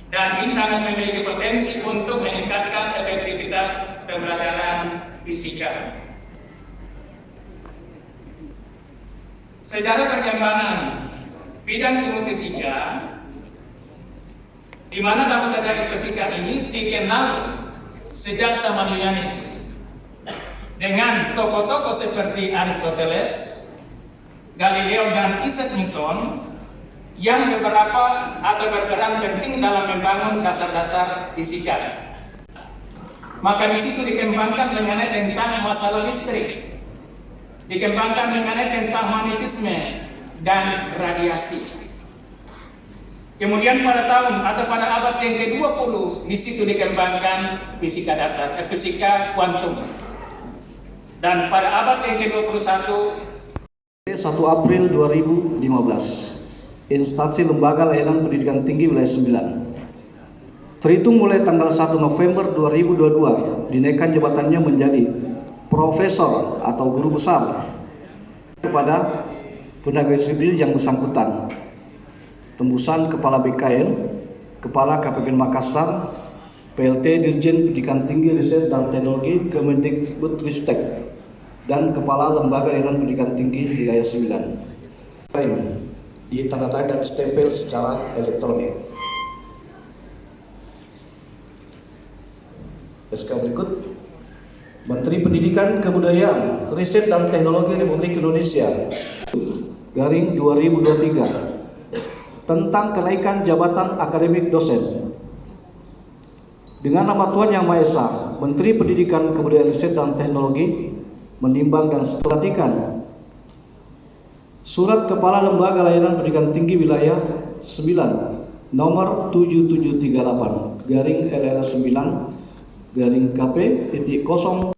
dan ini sangat memiliki potensi untuk meningkatkan efektivitas pembelajaran fisika. Sejarah perkembangan bidang ilmu fisika, di mana dalam sejarah fisika ini dikenal sejak zaman Yunanis dengan tokoh-tokoh seperti Aristoteles, Galileo, dan Isaac Newton yang beberapa atau berperan penting dalam membangun dasar-dasar fisika. Maka di situ dikembangkan mengenai tentang masalah listrik, dikembangkan mengenai tentang magnetisme dan radiasi. Kemudian pada tahun atau pada abad yang ke-20 di situ dikembangkan fisika dasar, fisika kuantum. Dan pada abad yang ke-21 1 April 2015 Instansi Lembaga Layanan Pendidikan Tinggi Wilayah 9 terhitung mulai tanggal 1 November 2022 dinaikkan jabatannya menjadi profesor atau guru besar kepada penegak sipil yang bersangkutan, tembusan Kepala BKN, Kepala KPPN Makassar, PLT Dirjen Pendidikan Tinggi Riset dan Teknologi Kemendikbudristek, dan Kepala Lembaga Layanan Pendidikan Tinggi Wilayah 9 ditandatangani dan stempel secara elektronik. SK berikut, Menteri Pendidikan, Kebudayaan, Riset dan Teknologi Republik Indonesia garing 2023 tentang kenaikan jabatan akademik dosen. Dengan nama Tuhan Yang Maha Esa, Menteri Pendidikan, Kebudayaan, Riset dan Teknologi menimbang dan perhatikan Surat Kepala Lembaga Layanan Pendidikan Tinggi Wilayah 9 nomor 7738 garing LL 9 garing KP titik 0